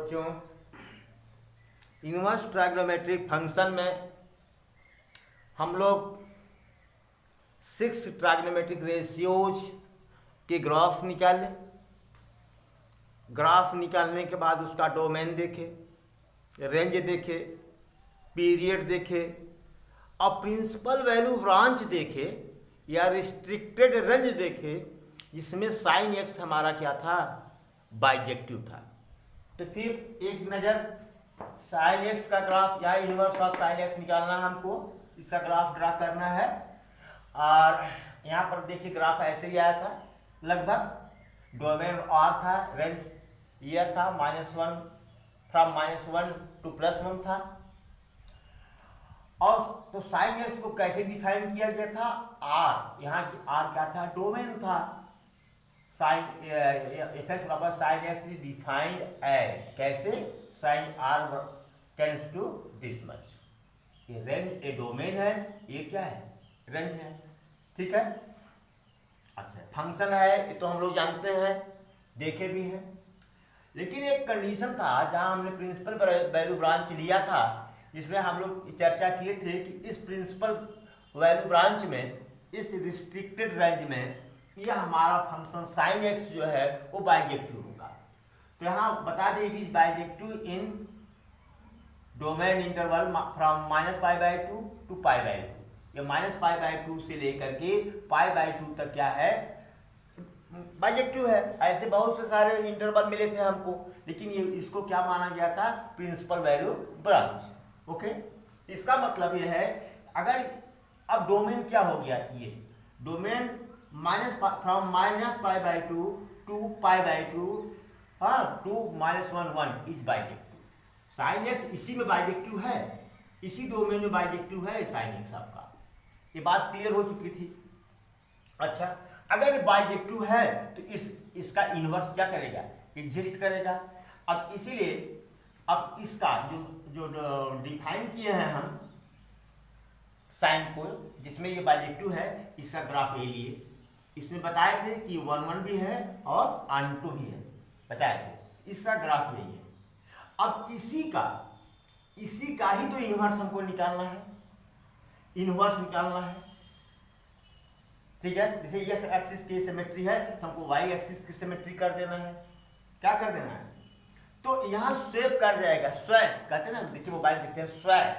बच्चों, inverse ट्रायग्नोमेट्रिक function में हम लोग 6 ट्रायग्नोमेट्रिक रेशियोज के ग्राफ निकाले। ग्राफ निकालने के बाद उसका डोमेन देखे, रेंज देखे, पीरियड देखे और प्रिंसिपल वैल्यू ब्रांच देखे या रिस्ट्रिक्टेड रेंज देखे, जिसमें साइन एक्स हमारा क्या था, बाइजेक्टिव था। तो फिर एक नज़र साइन एक्स का ग्राफ या इनवर्स ऑफ साइन एक्स निकालना है हमको, इसका ग्राफ ड्रा करना है। और यहाँ पर देखिए ग्राफ ऐसे ही आया था, लगभग डोमेन आर था, रेंज यह था -1 फ्रॉम -1 to +1 था। और तो साइन एक्स को कैसे डिफाइन किया गया था, आर, यहाँ की आर क्या था, डोमेन था। साइन एफ एक्स बराबर sine x is defined as, कैसे, sine R tends to this much. ये रेंज ए डोमेन है, ये क्या है, रेंज है, ठीक है। अच्छा, फंक्शन है ये तो हम लोग जानते हैं, देखे भी हैं। लेकिन एक कंडीशन था जहां हमने प्रिंसिपल वैल्यू ब्रांच लिया था, जिसमें हम लोग चर्चा किए थे कि इस प्रिंसिपल वैल्यू ब्रांच में, इस रिस्ट्रिक्टेड रेंज में, यह हमारा फंक्शन साइन एक्स जो है वो बाइजेक्टिव होगा। तो यहाँ बता दें, it is bijective in domain interval from -π/2 to π/2। ये -π/2 से लेकर के π/2 तक क्या है, बाइजेक्टिव है। ऐसे बहुत से सारे इंटरवल मिले थे हमको, लेकिन ये इसको क्या माना गया था, प्रिंसिपल वैल्यू ब्रांच। ओके, इसका मतलब ये है, अगर अब डोमेन क्या हो गया, ये domain from -π/2 to π/2 to -1 is bijective. Sine x इसी में बाइजेक्टिव है, इसी डोमेन में बाइजेक्टिव है साइन एक्स आपका। ये बात क्लियर हो चुकी थी। अच्छा, अगर बाइजेक्टिव है तो इसका इनवर्स क्या करेगा, एग्जिस्ट करेगा। अब इसीलिए अब इसका जो डिफाइन किए हैं हम साइन को, जिसमें ये बाइजेक्टिव है, इसका ग्राफ ले लिए। इसमें बताए थे कि 1 भी है और n2 भी है, बताए थे। इसका ग्राफ यही है। अब इसी का ही तो इनवर्स हमको निकालना है, इनवर्स निकालना है, ठीक है। जैसे एक्स एक्सिस की सिमेट्री है तो हमको वाई एक्सिस की सिमेट्री कर देना है। क्या कर देना है, तो यहां स्वैप कर जाएगा। स्वैप कहते हैं ना, देखिए मोबाइल देखते हैं, स्वैप।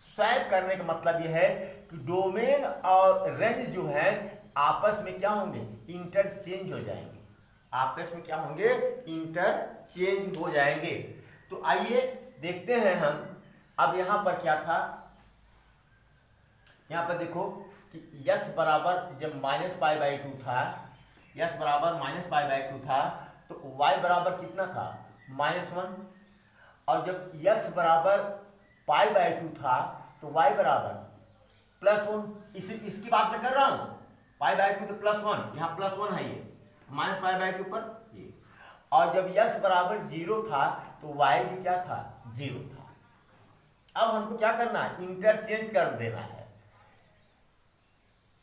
स्वैप करने का मतलब यह है कि डोमेन और रेंज जो है आपस में क्या होंगे, इंटरचेंज हो जाएंगे। आपस में क्या होंगे, इंटरचेंज हो जाएंगे। तो आइए देखते हैं हम। अब यहां पर क्या था, यहां पर देखो कि x बराबर जब -π/2 था, x बराबर -π/2 था, तो y बराबर कितना था, -1। और जब x बराबर π/2 था तो y बराबर +1। इसकी बात मैं कर रहा हूं, π/2 तो +1, यहाँ +1 है, ये -π/2 पर ये। और जब x बराबर 0 था तो y भी क्या था, 0 था। अब हमको क्या करना है, इंटरचेंज कर देना है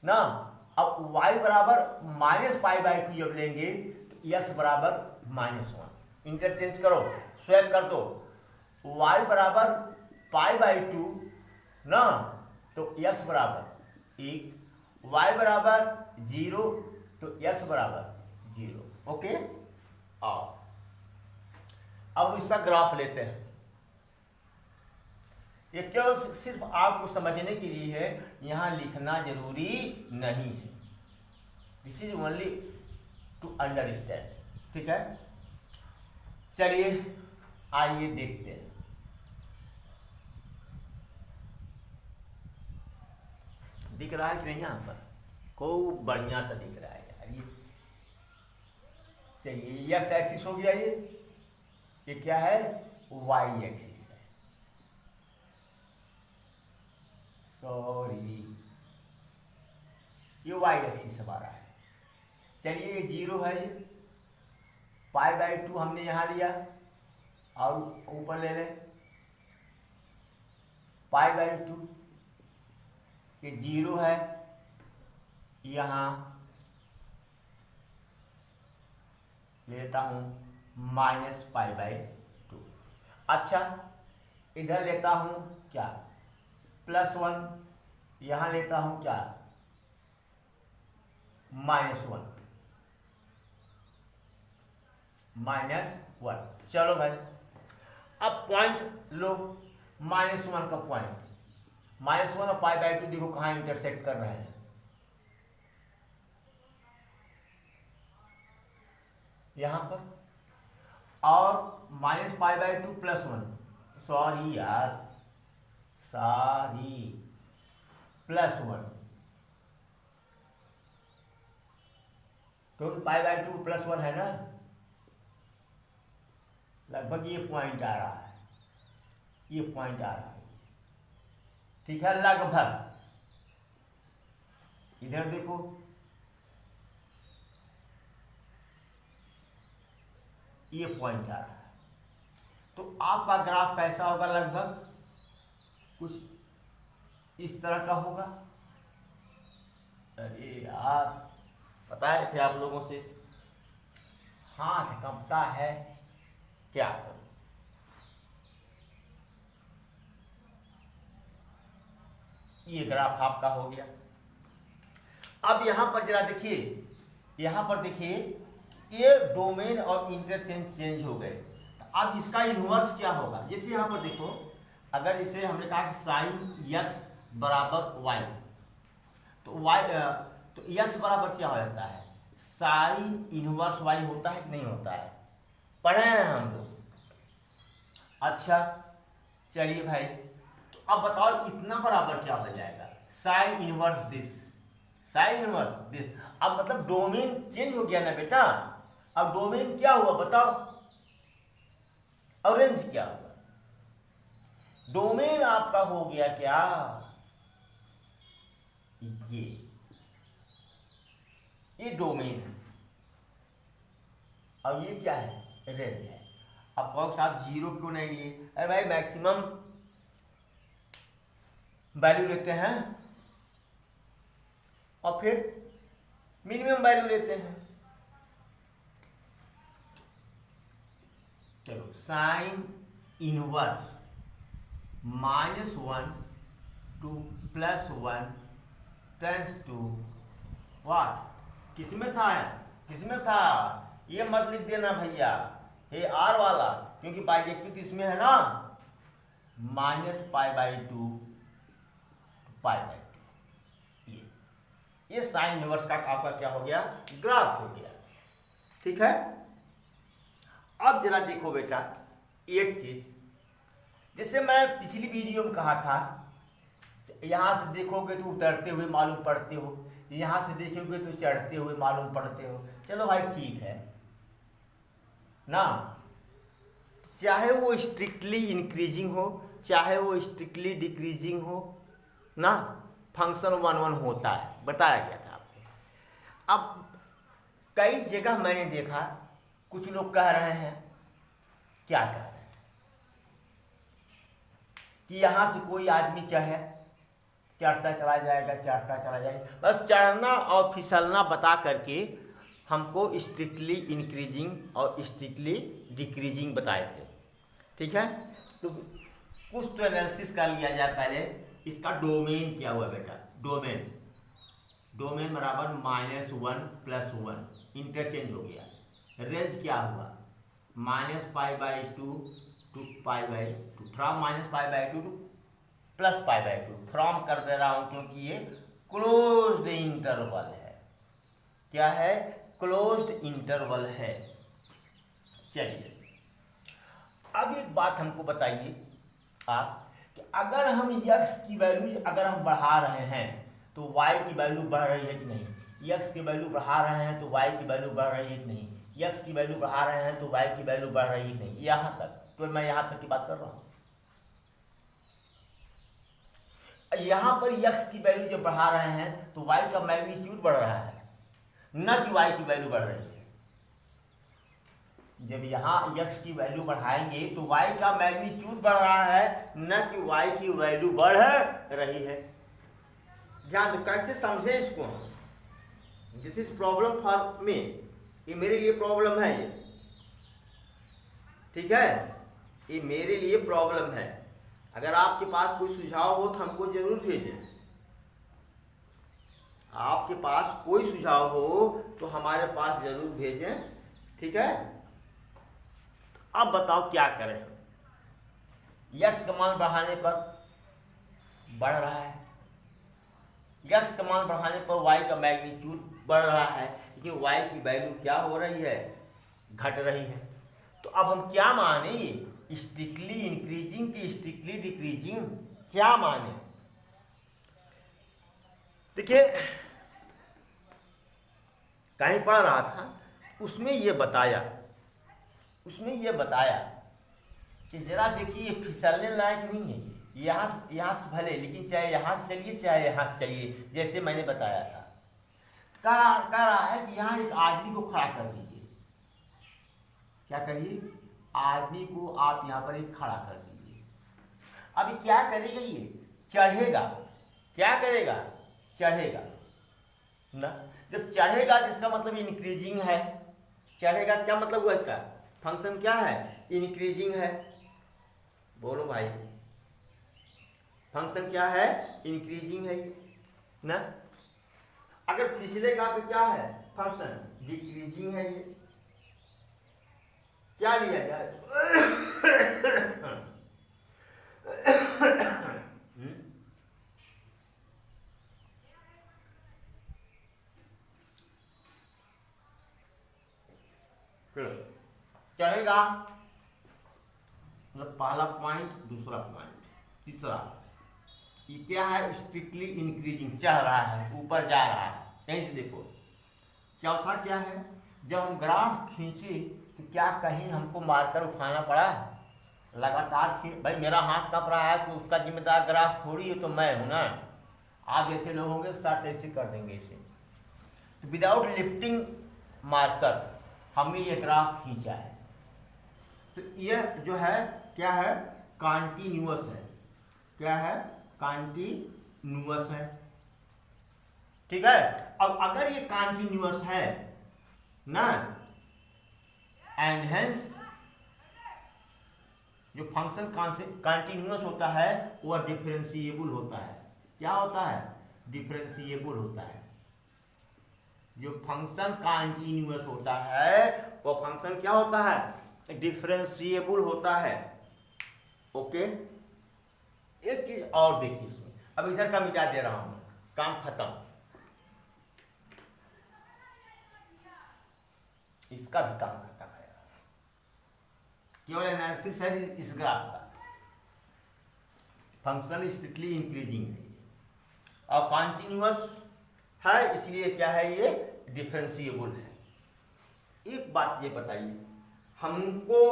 ना। अब y बराबर -π/2 जब लेंगे तो x बराबर -1, इंटरचेंज करो, स्वैप कर दो। y बराबर π/2 ना, तो x बराबर 1, y बराबर 0 तो x बराबर 0। ओके, आओ अब इसका ग्राफ लेते हैं। ये केवल सिर्फ आपको समझने के लिए है, यहां लिखना जरूरी नहीं है। This is only to understand, ठीक है। चलिए आइए देखते हैं। दिख रहा है कि नहीं, यहां पर खूब बढ़िया सा दिख रहा है यार। ये चलिए, एक्स एक्सिस हो गया, ये क्या है, वाई एक्सिस है। सॉरी, ये वाई एक्सिस हमारा है। चलिए, ये 0 है, ये π/2 हमने यहां लिया और ऊपर ले लें π/2। ये 0 है, यहाँ लेता हूं माइनस पाई बाई टू। अच्छा, इधर लेता हूँ क्या, +1, यहाँ लेता हूँ क्या, -1, -1। चलो भाई, अब पॉइंट लो, -1 का पॉइंट, -1 और पाई बाई टू देखो कहाँ इंटरसेक्ट कर रहे हैं, यहाँ पर। और -π/2 +1, सॉरी यार, सॉरी, +1, क्योंकि π/2 +1 है ना, लगभग ये पॉइंट आ रहा है, ये पॉइंट आ रहा है, ठीक है, लगभग। इधर देखो, ये पॉइंट आ रहा है, तो आपका ग्राफ कैसा होगा, लगभग कुछ इस तरह का होगा। अरे यार, बताए थे आप लोगों से, हाथ कंपता है, क्या करूं। ये ग्राफ आपका हो गया। अब यहां पर जरा देखिए, यहां पर देखिए, ये डोमेन और इंटरचेंज चेंज हो गए। अब इसका इन्वर्स क्या होगा, जैसे यहाँ पर देखो, अगर इसे हमने कहा कि sin x बराबर y, तो x बराबर क्या हो जाता है, sin इनवर्स y होता है कि नहीं होता है, पढ़े हैं हम लोग। अच्छा चलिए भाई, तो अब बताओ इतना बराबर क्या हो जाएगा, sin inverse this, sin inverse this. अब मतलब डोमेन चेंज हो गया ना बेटा, अब डोमेन क्या हुआ बताओ, और रेंज क्या हुआ, डोमेन आपका हो गया क्या, ये डोमेन है, अब ये क्या है, रेंज है। अब कहो साहब 0 क्यों नहीं लिए, अरे भाई मैक्सिमम वैल्यू लेते हैं और फिर मिनिमम वैल्यू लेते हैं। चलो, sine inverse -1 to +1 tends to what, किसमें था, किसमें था, ये मत लिख देना भैया, ये आर वाला, क्योंकि बाइजेक्टिव इसमें है ना, -π/2 π/2, ये साइन इनवर्स का आपका क्या हो गया, ग्राफ हो गया, ठीक है। अब जरा देखो बेटा एक चीज, जैसे मैं पिछली वीडियो में कहा था, यहां से देखोगे तो उतरते हुए मालूम पड़ते हो, यहां से देखोगे तो चढ़ते हुए मालूम पड़ते हो। चलो भाई ठीक है ना, चाहे वो स्ट्रिक्टली इंक्रीजिंग हो, चाहे वो स्ट्रिक्टली डिक्रीजिंग हो ना, फंक्शन 1 होता है, बताया गया था आपको। अब कई जगह मैंने देखा, कुछ लोग कह रहे हैं, क्या कह रहे हैं कि यहां से कोई आदमी चढ़ता चला जाएगा, चढ़ता चला जाएगा, बस चढ़ना और फिसलना बता करके हमको स्ट्रिक्टली इंक्रीजिंग और स्ट्रिक्टली डिक्रीजिंग बताए थे, ठीक है। तो कुछ तो एनालिसिस कर लिया जाए पहले, इसका डोमेन क्या हुआ बेटा, डोमेन बराबर -1 +1, इंटरचेंज हो गया। रेंज क्या हुआ, -π/2 to π/2, फ्रॉम -π/2 to +π/2, फ्रॉम कर दे रहा हूं क्योंकि ये क्लोज्ड इंटरवल है, क्या है, क्लोज्ड इंटरवल है। चलिए अब एक बात हमको बताइए आप, कि अगर हम x की वैल्यू अगर हम बढ़ा रहे हैं तो y की वैल्यू बढ़ रही है कि नहीं, x की वैल्यू बढ़ा रहे हैं तो y की वैल्यू बढ़ रही है कि नहीं, x की वैल्यू बढ़ा रहे हैं तो y की वैल्यू बढ़ रही है कि नहीं, यहाँ तक, तो मैं यहाँ तक की बात कर रहा हूँ। यहाँ पर x की वैल्यू जब बढ़ा रहे हैं तो y का मैग्नीट्यूड बढ़ रहा है, न कि y की वैल्यू बढ़ रही है। जब यहाँ x की वैल्यू बढ़ाएंगे तो y का मैग्नीट्यूड बढ़ रहा है, न कि y की वैल्यू बढ़ रही है। ध्यान दो, कैसे समझे इसको, this is problem for me, ये मेरे लिए प्रॉब्लम है ये। ठीक है, ये मेरे लिए प्रॉब्लम है। अगर आपके पास कोई सुझाव हो तो हमको जरूर भेजें। आपके पास कोई सुझाव हो तो हमारे पास जरूर भेजें, ठीक है। अब बताओ क्या करें। यक्स का मान बढ़ाने पर बढ़ रहा है, यक्स का मान बढ़ाने पर वाई का मैग्नीट्यूड बढ़ रहा है, लेकिन वाई की वैल्यू क्या हो रही है, घट रही है। तो अब हम क्या माने, ये स्ट्रिक्टली इंक्रीजिंग की स्ट्रिक्टली डिक्रीजिंग, क्या माने। देखिए कहीं पढ़ रहा था, उसमें ये बताया कि जरा देखिए ये फिसलने लायक नहीं है, यहाँ से भले, लेकिन चाहे यहाँ से चलिए चाहे यहाँ से चलिए, जैसे मैंने बताया था। कह रहा है कि यहाँ एक आदमी को खड़ा कर दीजिए। क्या करिए, आदमी को आप यहाँ पर एक खड़ा कर दीजिए। अभी क्या करेगा, ये चढ़ेगा। क्या करेगा, चढ़ेगा ना। जब चढ़ेगा तो इसका मतलब इंक्रीजिंग है। चढ़ेगा क्या मतलब हुआ, इसका फंक्शन क्या है, इंक्रीजिंग है। बोलो भाई, फंक्शन क्या है, इंक्रीजिंग है ना। अगर पिछलेगा तो क्या है, फंक्शन डिक्रीजिंग है। ये क्या लिया जाए चढ़ेगा मतलब पहला पॉइंट, दूसरा पॉइंट, तीसरा ये क्या है, स्ट्रिक्टली इंक्रीजिंग, चढ़ रहा है, ऊपर जा रहा है। यहीं से देखो। चौथा क्या है, जब हम ग्राफ खींचे तो क्या कहीं हमको मारकर उठाना पड़ा, लगातार खींच। भाई मेरा हाथ कँप रहा है तो उसका जिम्मेदार ग्राफ थोड़ी है, तो मैं हूँ ना। आप जैसे लोग होंगे शर्ट ऐसे कर देंगे इसे। तो विदाउट लिफ्टिंग मार्कर हमने ये ग्राफ खींचा है, तो यह जो है क्या है, कॉन्टिन्यूअस है। क्या है, कॉन्टिन्यूअस है, ठीक है। अब अगर ये कॉन्टिन्यूअस है ना, एंड हेंस जो फंक्शन कॉन्टिन्यूअस होता है वह डिफरेंशिएबल होता है। क्या होता है, डिफरेंशिएबल होता है। जो फंक्शन कॉन्टिन्यूअस होता है वो फंक्शन क्या होता है, डिफरेंशिएबल होता है। ओके, एक चीज और देखिए इसमें, अब इधर का मिटा दे रहा हूं, काम खत्म। इसका भी काम खत्म है, केवल एनालिसिस है इस ग्राफ का। फंक्शन स्ट्रिक्टली इंक्रीजिंग है और कॉन्टिन्यूअस है, इसलिए क्या है, ये डिफरेंशिएबल है। एक बात ये बताइए हमको,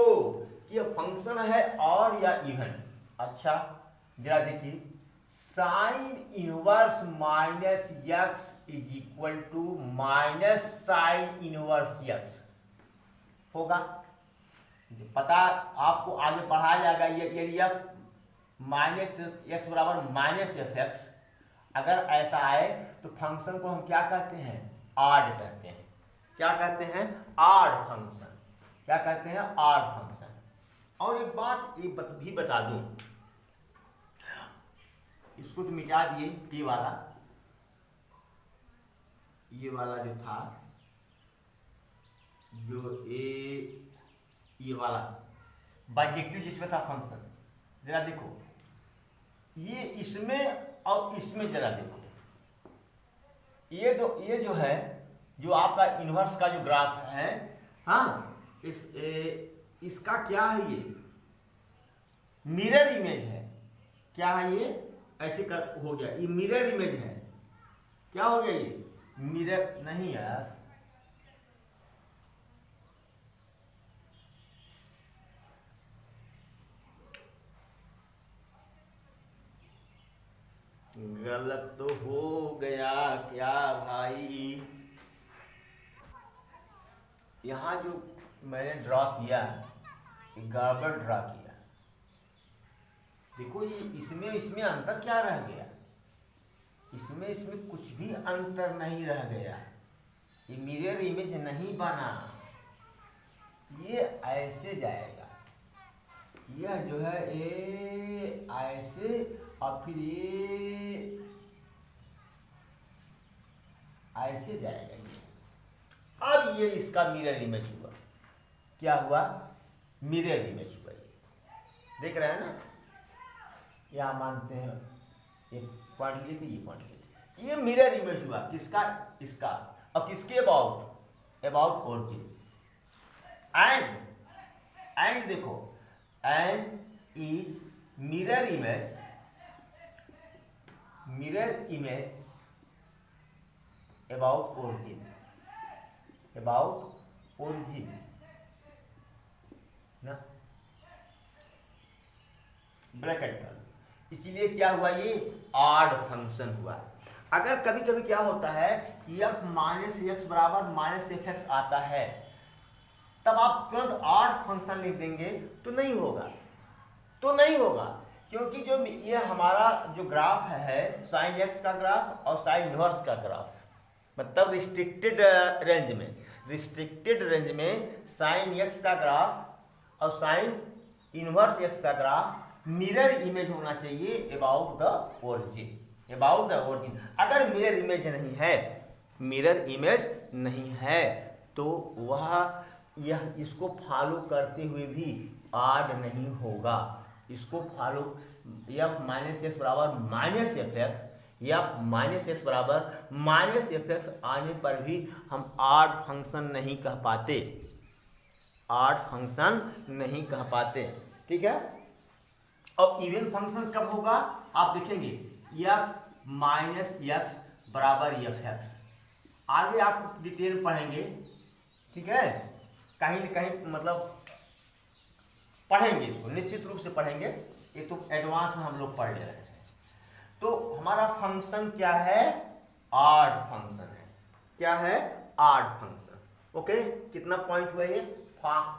ये फंक्शन है और या इवन। अच्छा जरा देखिए, sine inverse minus x is equal to minus sine inverse x होगा। पता आपको आगे पढ़ाया जाएगा, ये यदि माइनस एक्स बराबर माइनस एफ एक्स अगर ऐसा आए तो फंक्शन को हम क्या कहते हैं, ऑड कहते हैं। क्या कहते हैं, ऑड फंक्शन। क्या कहते हैं, ऑड फंक्शन। और एक बात ये भी बता दूं, इसको तो मिटा दिए, ये वाला जो था, जो ये वाला बाइजेक्टिव जिसमें था फंक्शन, जरा देखो ये इसमें और इसमें जरा देखो। ये जो है, जो आपका इन्वर्स का जो ग्राफ है, हाँ, इसका क्या है, ये मिरर इमेज है। क्या है ये, ऐसे कर हो गया, ये मिरर इमेज है। क्या हो गया, ये मिरर नहीं यार, गलत तो हो गया क्या भाई। यहाँ जो मैंने ड्रॉ किया, ये गड़बड़ ड्रॉ किया। देखो ये इसमें अंतर क्या रह गया, इसमें कुछ भी अंतर नहीं रह गया। ये मिरर इमेज नहीं बना, ये ऐसे जाएगा, यह जो है ए ऐसे और फिर ये ऐसे जाएगा ये। अब ये इसका मिरर इमेज हुआ। क्या हुआ? मिरर इमेज हुआ। ये देख रहे हैं ना, यहाँ मानते हैं ये पॉइंट लिए थे, ये पॉइंट लिए थे, ये मिरर इमेज हुआ किसका? इसका। और किसके अबाउट? About origin. एंड देखो, and is mirror image about origin ना, ब्रैकेट कर। इसीलिए क्या हुआ? ये ऑड फंक्शन हुआ। अगर कभी कभी क्या होता है कि f माइनस एक्स बराबर माइनस एफ एक्स आता है, तब आप तुरंत ऑड फंक्शन लिख देंगे तो नहीं होगा, क्योंकि जो ये हमारा जो ग्राफ है साइन एक्स का ग्राफ और साइन इनवर्स का ग्राफ, मतलब रिस्ट्रिक्टेड रेंज में साइन एक्स का ग्राफ और साइन इनवर्स एक्स का ग्राफ मिरर इमेज होना चाहिए अबाउट द ओरिजिन। अगर मिरर इमेज नहीं है तो वह यह इसको फॉलो करते हुए भी ऑड नहीं होगा। इसको फॉलो एफ माइनस एक्स बराबर माइनस एफ एक्स, या माइनस एक्स बराबर माइनस एफ एक्स आने पर भी हम ऑड फंक्शन नहीं कह पाते, ठीक है। और इवन फंक्शन कब होगा आप देखेंगे, एफ माइनस एक्स बराबर एफ एक्स। आगे आप डिटेल पढ़ेंगे, ठीक है, कहीं न कहीं मतलब पढ़ेंगे, इसको निश्चित रूप से पढ़ेंगे। ये तो एडवांस में हम लोग पढ़ ले रहे हैं। तो हमारा फंक्शन क्या है? ऑड फंक्शन है। क्या है? Odd function. ओके, कितना पॉइंट हुआ ये? 5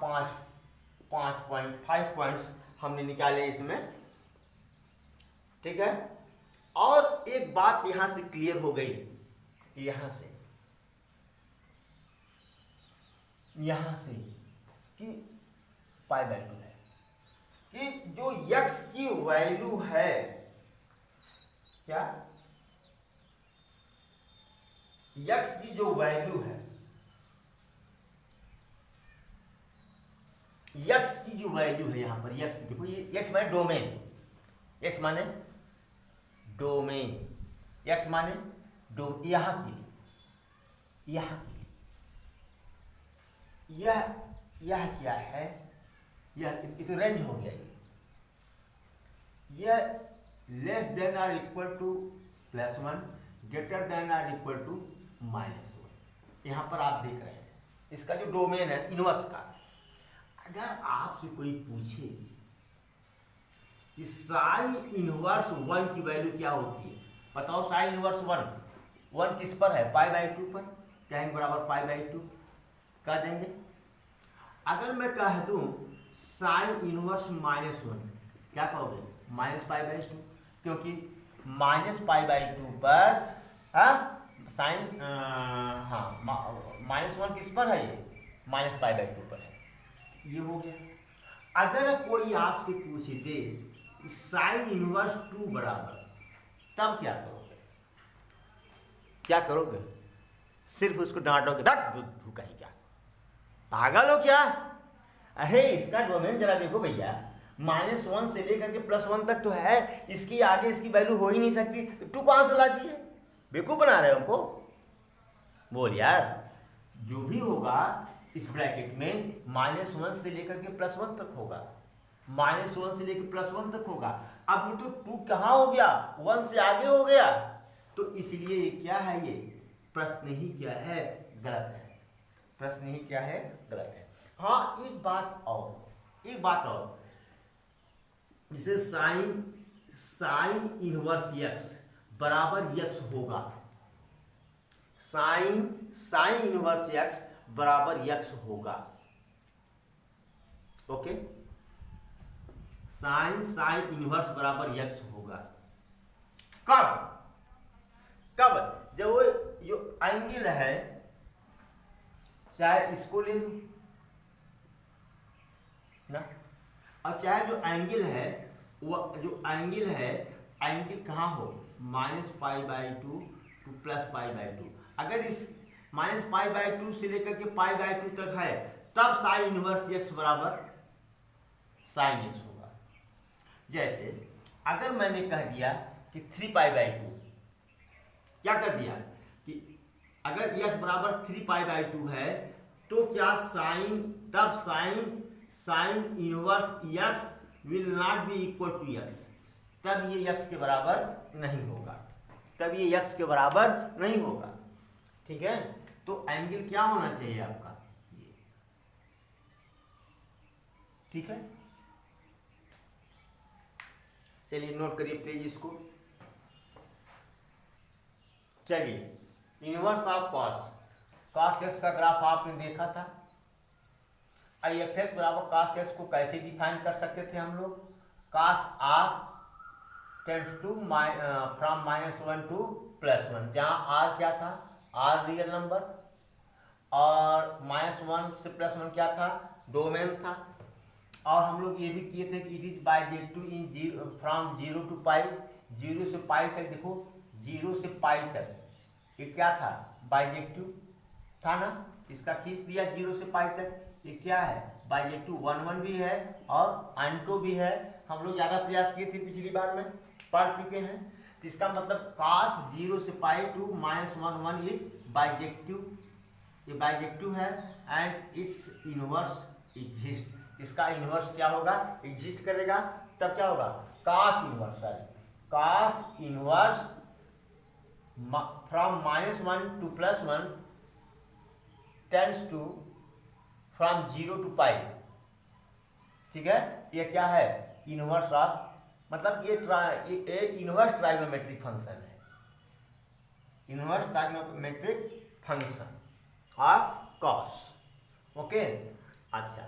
पॉइंट्स हमने निकाले इसमें, ठीक है। और एक बात यहां से क्लियर हो गई, यहां से कि पाई बाय 2 है, कि जो x की वैल्यू है, क्या x की जो वैल्यू है, यहां पर x देखो, ये x माने डोमेन, x माने यहां के लिए यह क्या है? यह तो रेंज हो गया। यह less than or equal to +1, greater than or equal to -1। यहां पर आप देख रहे हैं इसका जो डोमेन है इनवर्स का। अगर आपसे कोई पूछे कि साइन इनवर्स 1 की वैल्यू क्या होती है, बताओ। साइन इनवर्स 1 किस पर है? π/2 पर। tan बराबर π/2 कह देंगे। अगर मैं कह दूं साइन इनवर्स -1, क्या कहोगे? -π/2, क्योंकि -π/2 पर साइन -1 किस पर है? ये -π/2 पर है। ये हो गया। अगर कोई आपसे पूछ दे साइन इनवर्स 2 बराबर, तब क्या करोगे? सिर्फ उसको डांटोगे, बुद्धू कहीं क्या, पागल हो क्या? अरे इसका डोमेन जरा देखो भैया, -1 से लेकर के +1 तक तो है, इसकी आगे इसकी वैल्यू हो ही नहीं सकती, 2 कहां से ला दिए? बेवकूफ बना रहे हो हमको। बोल यार, जो भी होगा इस ब्रैकेट में -1 से लेकर के +1 तक होगा, -1 से लेकर +1 तक होगा। अब ये तो 2 कहाँ हो गया? 1 से आगे हो गया। तो इसलिए क्या है? ये प्रश्न ही क्या है? गलत है। हाँ, एक बात और, जिसे साइन इनवर्स x बराबर x होगा, साइन इनवर्स x बराबर x होगा। ओके, साइन इनवर्स बराबर x होगा। कब? जब वो जो एंगल है, चाहे इसको ले लूं ना, और चाहे जो एंगल है, वो जो एंगल है, एंगल कहाँ हो, -π/2 टू +π/2। अगर इस -π/2 से लेकर के π/2 तक है, तब साइन इनवर्स x बराबर साइन x होगा। जैसे अगर मैंने कह दिया कि 3π/2, क्या कर दिया कि अगर x बराबर 3π/2 है, तो क्या साइन, तब sine inverse x will not be equal to x, तब ये x के बराबर नहीं होगा, तब ये x के बराबर नहीं होगा। ठीक है, तो एंगल क्या होना चाहिए आपका, ये। ठीक है, चलिए नोट करिए प्लीज इसको। चलिए इनवर्स ऑफ कॉस एक्स का ग्राफ आपने देखा था। आई एफ एक्स बराबर कॉस एक्स को कैसे डिफाइन कर सकते थे हम लोग, cos r tends to from -1 to +1, जहाँ आर क्या था, आर रियल नंबर, और -1 से +1 क्या था, डोमेन था। और हम लोग ये भी किए थे कि it is bijective in from 0 to pi, 0 से पाई तक, देखो 0 से पाई तक ये क्या था, बाइजेक्टिव था ना, इसका खींच दिया 0 से पाई तक, ये क्या है, बाइजेक्टिव 1 भी है और आंटो भी है। हम लोग ज़्यादा प्रयास किए थे, पिछली बार में पढ़ चुके हैं। तो इसका मतलब cos 0 से पाई टू -1 इज बाइजेक्टिव, ये बाइजेक्टिव है, एंड इट्स इनवर्स एग्जिस्ट। इसका इनवर्स क्या होगा, एग्जिस्ट करेगा, तब क्या होगा, cos inverse from -1 to +1 tends to from 0 to pi. ठीक है, ये क्या है, इनवर्स ऑफ, मतलब ये इनवर्स ट्राइगोनोमेट्रिक फंक्शन है, inverse trigonometric function of cos. Okay, अच्छा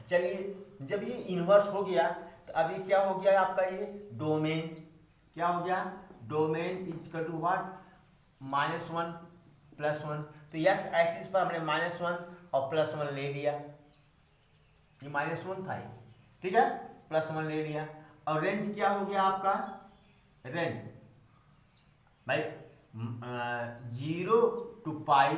चलिए, जब ये इनवर्स हो गया तो अभी क्या हो गया आपका, ये डोमेन क्या हो गया, डोमेन इक्वल टू व्हाट, -1 +1। तो एक्स एक्सिस पर हमने -1 और +1 ले लिया, ये -1 था ये, ठीक है, +1 ले लिया। और रेंज क्या हो गया आपका, रेंज भाई 0 टू पाई,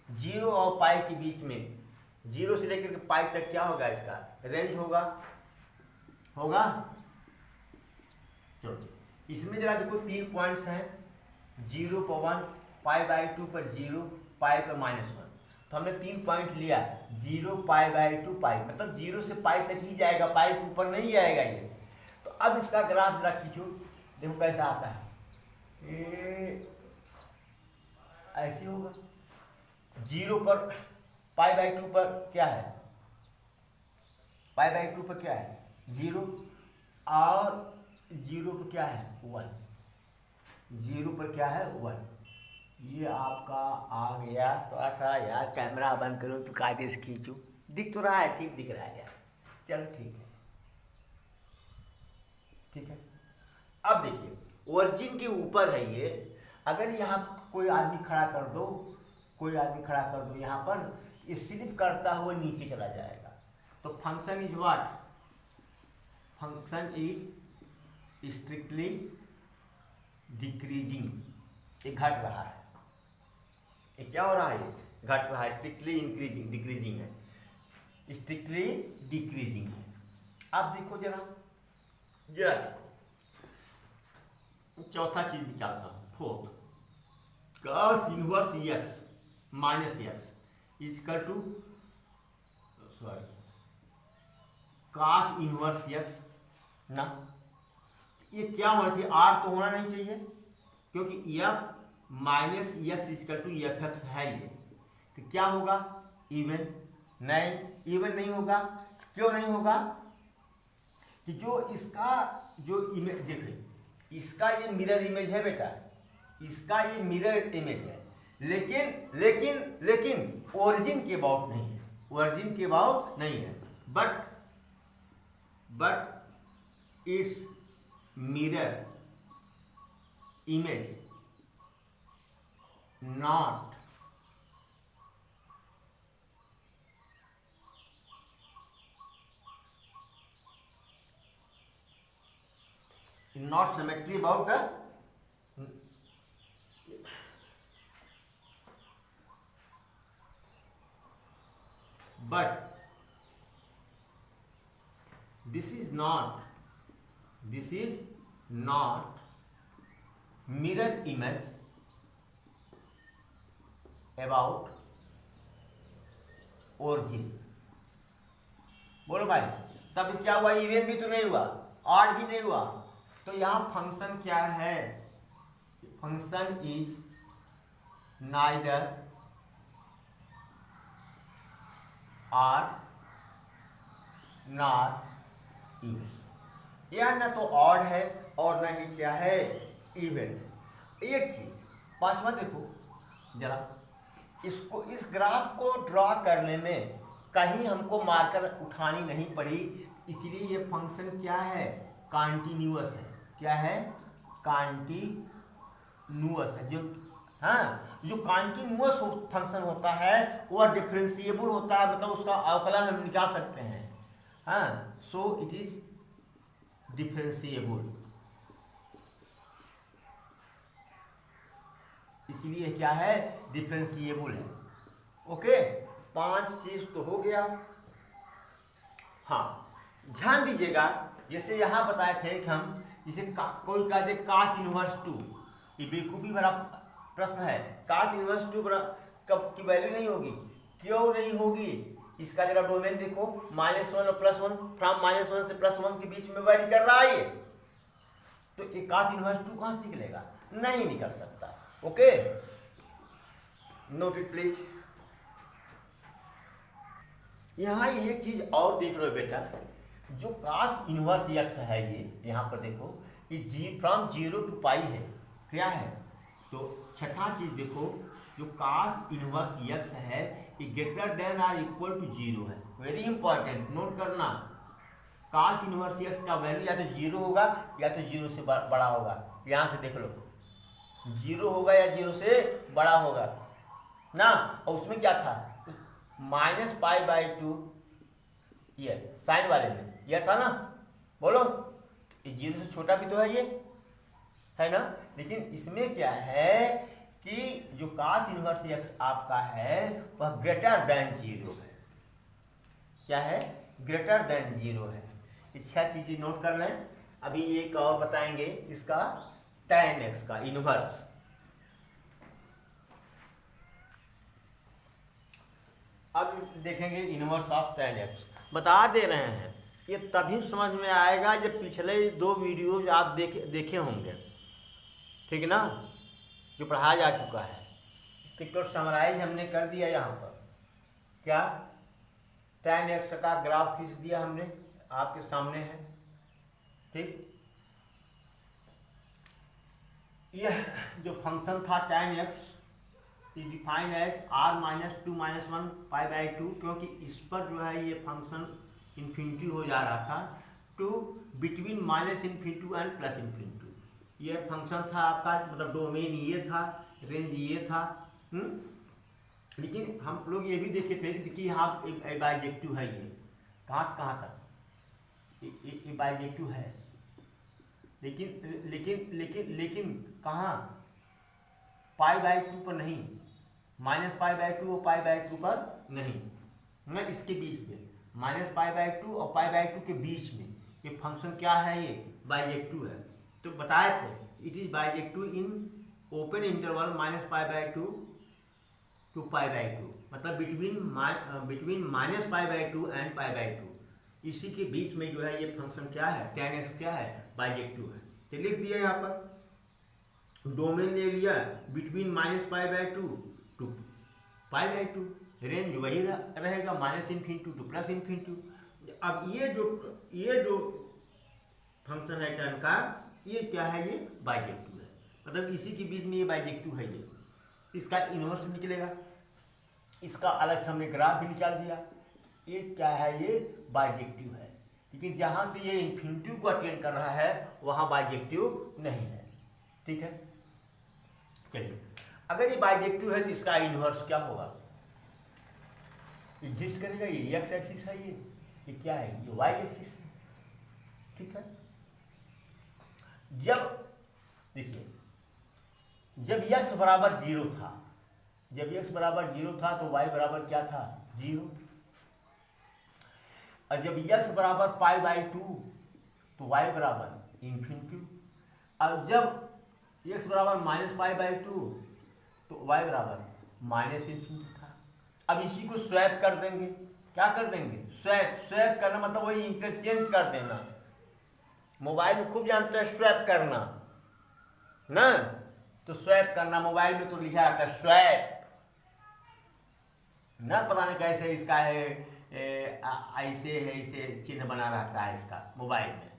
0 और पाई के बीच में, 0 से लेकर के पाई तक क्या होगा, इसका रेंज होगा। चलो इसमें जरा देखो 3 पॉइंट्स हैं, 0 पर 1, π/2 पर 0, पाई पर -1। तो हमने 3 पॉइंट लिया, 0, π/2, पाई, मतलब 0 से पाई तक ही जाएगा, पाई के ऊपर नहीं जाएगा ये। तो अब इसका ग्राफ जरा खींचो, देखो कैसा आता है, ऐसे होगा। 0 पर π/2 पर क्या है, π/2 पर क्या है, 0, और 0 पर क्या है, 1, 0 पर क्या है, 1। ये आपका आ गया। तो ऐसा यार, कैमरा बंद करो तो कायदे से खींचो, दिख तो रहा है, ठीक दिख रहा है यार, चलो ठीक है, ठीक है। अब देखिए ओरिजिन के ऊपर है ये, अगर यहाँ कोई आदमी खड़ा कर दो, कोई आदमी खड़ा कर दो यहाँ पर, ये स्लिप करता हुआ नीचे चला जाएगा। तो function is what, function is strictly decreasing, ये घट रहा है, ये क्या हो रहा है, ये घट रहा है, स्ट्रिक्टली इंक्रीजिंग, डिक्रीजिंग है, स्ट्रिक्टली डिक्रीजिंग है। अब देखो जरा देखो, चौथा चीज निकालता हूँ, fourth, cos inverse x minus x equal to, sorry, cos inverse x ना, ये क्या होना चाहिए, r तो होना नहीं चाहिए, क्योंकि f minus x equal to fx है ये। तो क्या होगा, इवन नहीं, इवन नहीं होगा। क्यों नहीं होगा, कि जो इसका जो इमेज देखे, इसका ये मिरर इमेज है बेटा, इसका ये मिरर इमेज है, लेकिन ओरिजिन के अबाउट नहीं है, ओरिजिन के अबाउट नहीं है, but it's mirror image not not symmetry about but this is not mirror image about origin। बोलो भाई, तब क्या हुआ? इवन भी तो नहीं हुआ, ऑड भी नहीं हुआ। तो यहां फंक्शन क्या है? Function is neither odd not even. यह ना तो ऑड है और ना ही क्या है, इवन। एक चीज पांचवा देखो जरा, इसको, इस ग्राफ को ड्रॉ करने में कहीं हमको मार्कर उठानी नहीं पड़ी, इसलिए ये फंक्शन क्या है, कॉन्टिन्यूअस है। क्या है? कॉन्टिन्यूअस है। जो जो कॉन्टिन्यूअस फंक्शन होता है वह डिफरेंशिएबल होता है, मतलब उसका अवकलन हम निकाल सकते हैं। सो इट इज डिफरेंशिएबल, इसलिए क्या है, डिफरेंशिएबल है। ओके, 5 चीज तो हो गया। हाँ, ध्यान दीजिएगा, जैसे यहां बताए थे कि हम जिसे कोई कह दे कास इनवर्स 2, ये बेवकूफी भरा प्रश्न है। कास इनवर्स 2 कब की वैल्यू नहीं होगी? क्यों नहीं होगी? इसका जरा डोमेन देखो, -1 और +1, फ्रॉम -1 से +1 के बीच में वैरी कर रहा है। तो एक कास इनवर्स 2 कहां से निकलेगा? नहीं निकल सकता। Okay, note it please. यहां एक चीज और देख रहे हो बेटा, जो कास इनवर्स x है, ये यहां पर देखो, ये जी फ्रॉम 0 to π है। क्या है? तो छठा चीज देखो, जो कास इनवर्स x है, ये ग्रेटर देन और इक्वल टू 0 है। वेरी इंपॉर्टेंट, नोट करना। कास इनवर्स x का वैल्यू या तो 0 होगा या तो 0 से बड़ा होगा। यहां से देख लो, 0 होगा या 0 से बड़ा होगा ना। और उसमें क्या था? -π/2, ये साइन वाले में यह था ना। बोलो, ये 0 से छोटा भी तो है, ये है ना। लेकिन इसमें क्या है कि जो कास इनवर्स x आपका है वह ग्रेटर देन 0 है। क्या है? ग्रेटर देन 0 है। इच्छा चीजें नोट कर लें। अभी एक और बताएंगे, इसका tan x का इनवर्स। अब देखेंगे इनवर्स ऑफ tan x। बता दे रहे हैं, ये तभी समझ में आएगा जब पिछले 2 वीडियो आप देखे होंगे, ठीक ना, जो पढ़ाया जा चुका है। इसको समराइज हमने कर दिया यहाँ पर। क्या? tan x का ग्राफ खींच दिया हमने, आपके सामने है। ठीक, यह जो फंक्शन था tan x is defined as r-2 - 1 π/2, क्योंकि इस पर जो है ये फंक्शन इन्फिनिटी हो जा रहा था, टू बिटवीन -∞ एंड +∞। ये फंक्शन था आपका, मतलब डोमेन ये था, रेंज ये था। लेकिन हम लोग ये भी देखे थे कि यहाँ बाइजेक्टिव है। ये कहाँ से कहाँ तक ये बाइजेक्टिव है, लेकिन लेकिन लेकिन लेकिन कहाँ? π/2 पर नहीं, -π/2 और π/2 पर नहीं, मैं इसके बीच में, -π/2 और π/2 के बीच में ये फंक्शन क्या है? ये बाइजेक्टिव है। तो बताए थे, it is bijective in open interval -π/2 to π/2, मतलब बिटवीन -π/2 एंड π/2, इसी के बीच में जो है ये फंक्शन क्या है? tan x क्या है? बाइजेक्टिव है। तो लिख दिया यहाँ पर, डोमेन ले लिया बिटवीन -π/2 to π/2, रेंज वही रहेगा, -∞ to +∞। अब ये जो फंक्शन है tan का, ये क्या है? ये बाइजेक्टिव है, मतलब इसी के बीच में ये बाइजेक्टिव है। ये इसका इनवर्स निकलेगा, इसका अलग से हमने ग्राफ भी निकाल दिया। ये क्या है? ये बाइजेक्टिव है। लेकिन जहाँ से ये इन्फिनिटी को अटेंड कर रहा है वहाँ बाइजेक्टिव नहीं है। ठीक है, चलिए, अगर ये बाइजेक्टिव है तो इसका इनवर्स क्या होगा? एग्जिस्ट करेगा। ये एक्स एक्सिस है, ये क्या है? ये वाई एक्सिस है। ठीक है, जब देखिए, जब x बराबर 0 था, जब x बराबर 0 था तो y बराबर क्या था, 0। और जब x बराबर π/2 तो y बराबर इन्फिनिटी। अब जब x बराबर -π/2 तो y बराबर -इन्फिनिटी था। अब इसी को स्वैप कर देंगे। क्या कर देंगे, स्वैप। स्वैप करना मतलब वही इंटरचेंज कर देना। मोबाइल में खूब जानते हैं स्वैप करना ना, तो स्वैप करना मोबाइल में तो लिखा आता है स्वैप ना, पता नहीं कैसे इसका है, ऐसे है, इसे चिन्ह बना रहता है इसका मोबाइल में,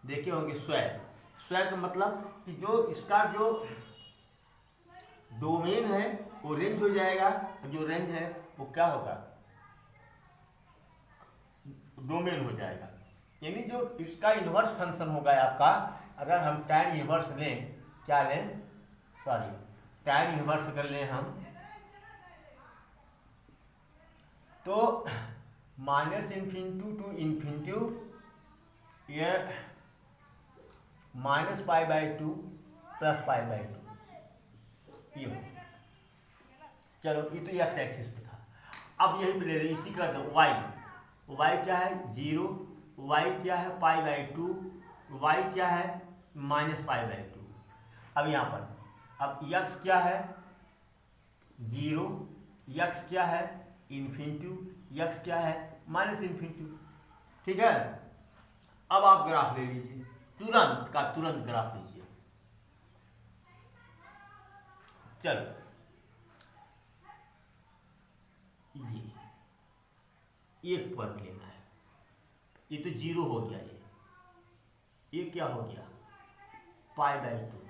देखे होंगे स्वैप। स्वैप का मतलब कि जो इसका जो डोमेन है वो रेंज हो जाएगा, जो रेंज है वो क्या होगा, डोमेन हो जाएगा। यानी जो इसका इन्वर्स फंक्शन होगा आपका, अगर हम tan इन्वर्स लें, क्या लें, सॉरी tan इन्वर्स कर लें हम, तो -इन्फिनिटी टू इन्फिनिटी ये -π/2 +π/2 ये हो। चलो ये तो एक्स एक्सिस पे था। अब यही पे ले रहे, इसी का वाई। वाई क्या है, 0। वाई क्या है, π/2। वाई क्या है, -π/2। अब यहाँ पर अब यक्स क्या है, 0। यक्स क्या है, इन्फिनिटी। यक्स क्या है, -इन्फिनिटी। ठीक है। अब आप ग्राफ ले लीजिए, तुरंत का तुरंत ग्राफ लीजिए। चलो ये एक पॉइंट लेना है, ये तो 0 हो गया, ये क्या हो गया, π/2।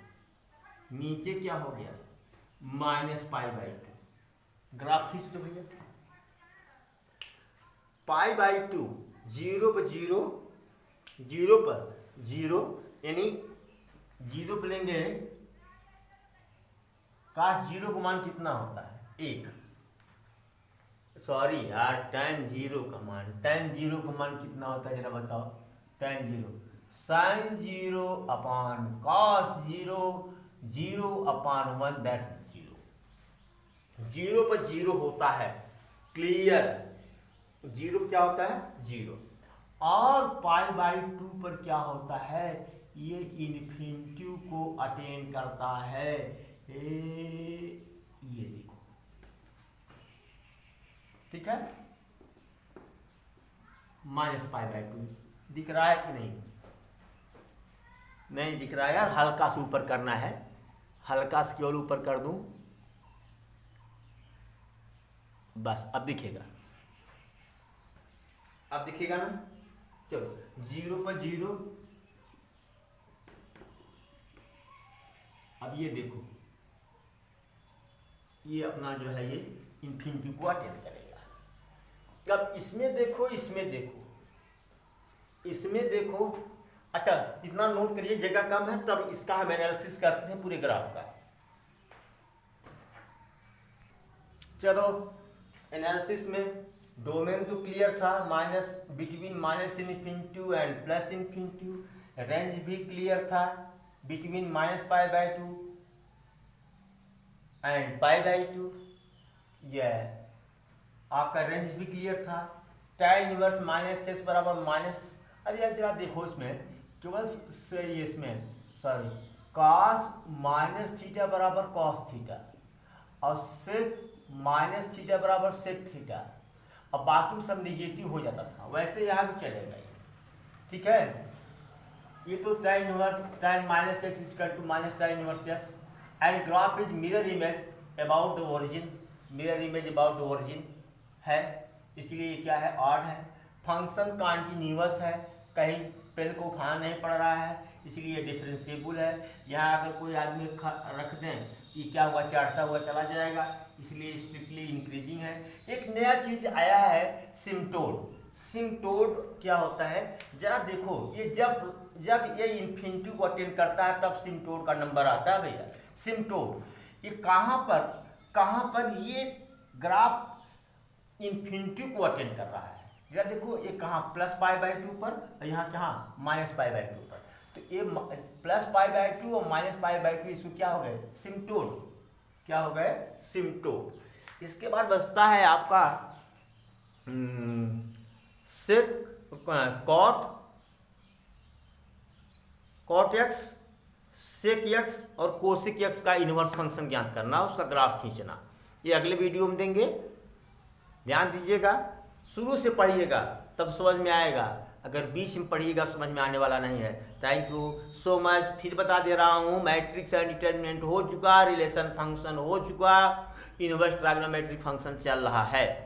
नीचे क्या हो गया, -π/2। ग्राफ खींच दो भैया। π/2 0 पर 0, 0 पर 0, यानी 0 पर लेंगे, काश 0 का मान कितना होता है, 1। सॉरी यार, tan 0 का मान, tan 0 का मान कितना होता है जरा बताओ। tan 0 sin 0 upon cos 0, 0/1 that's 0। 0 पर 0 होता है, क्लियर। 0 क्या होता है, 0। और π/2 पर क्या होता है, ये इन्फिनिटी को अटेन करता है। ये देखो, ठीक है, -π/2 दिख रहा है कि नहीं, नहीं दिख रहा है यार, हल्का से ऊपर करना है, हल्का से केवल ऊपर कर दूं, बस अब दिखेगा, अब दिखेगा ना। चलो 0 पर 0, अब ये देखो, ये अपना जो है ये इन्फिनिटी को अटेन करेगा। अब इसमें देखो, इसमें देखो, इसमें देखो। अच्छा, इतना नोट करिए, जगह कम है, तब इसका हम एनालिसिस करते हैं पूरे ग्राफ का। चलो एनालिसिस में डोमेन तो क्लियर था, between -infinity and +infinity. Range भी क्लियर था, बिटवीन -π/2 एंड π/2। यह आपका रेंज भी क्लियर था। tan इनवर्स -x बराबर माइनस, अरे यार जरा देखो इसमें, केवल से इसमें सॉरी cos -θ बराबर cos थीटा, और sec -θ बराबर sec थीटा, और बाकी सब निगेटिव हो जाता था, वैसे यहाँ भी चलेगा ये, ठीक है। ये तो tan inverse tan -x equal to -tan inverse x, and graph is mirror image about the origin, mirror image about the origin है, इसलिए ये क्या है, ऑड है। फंक्शन कॉन्टिन्यूअस है, कहीं पेन को उठाना नहीं पड़ रहा है, इसलिए डिफरेंशिएबल है। यहाँ अगर कोई आदमी रख दें, ये क्या हुआ, चढ़ता हुआ चला जाएगा, इसलिए स्ट्रिक्टली इंक्रीजिंग है। एक नया चीज आया है, सिम्टोड। सिम्टोड क्या होता है, जरा देखो, ये जब ये इन्फिनिटी को अटेन करता है तब सिम्टोड का नंबर आता है भैया। सिम्टोड ये कहाँ पर ये ग्राफ इन्फिनिटी को अटेन कर रहा है, जरा देखो, ये कहाँ, +π/2 पर, और यहाँ कहाँ, -π/2 पर। तो ये प्लस पाई बाई टू और माइनस पाई बाई टू इसको क्या हो गए, सिम्टोड, क्या हो गए, सिम्टोड। इसके बाद बचता है आपका sec cot x, sec x और कोसेक एक्स का इनवर्स फंक्शन ज्ञात करना, उसका ग्राफ खींचना। ये अगले वीडियो में देंगे, ध्यान दीजिएगा, शुरू से पढ़िएगा तब समझ में आएगा, अगर बीच में पढ़िएगा समझ में आने वाला नहीं है। Thank you so much. फिर बता दे रहा हूँ, मैट्रिक्स एंड डिटर्मिनेंट हो चुका, रिलेशन फंक्शन हो चुका, इनवर्स ट्रायगोनोमेट्रिक फंक्शन चल रहा है।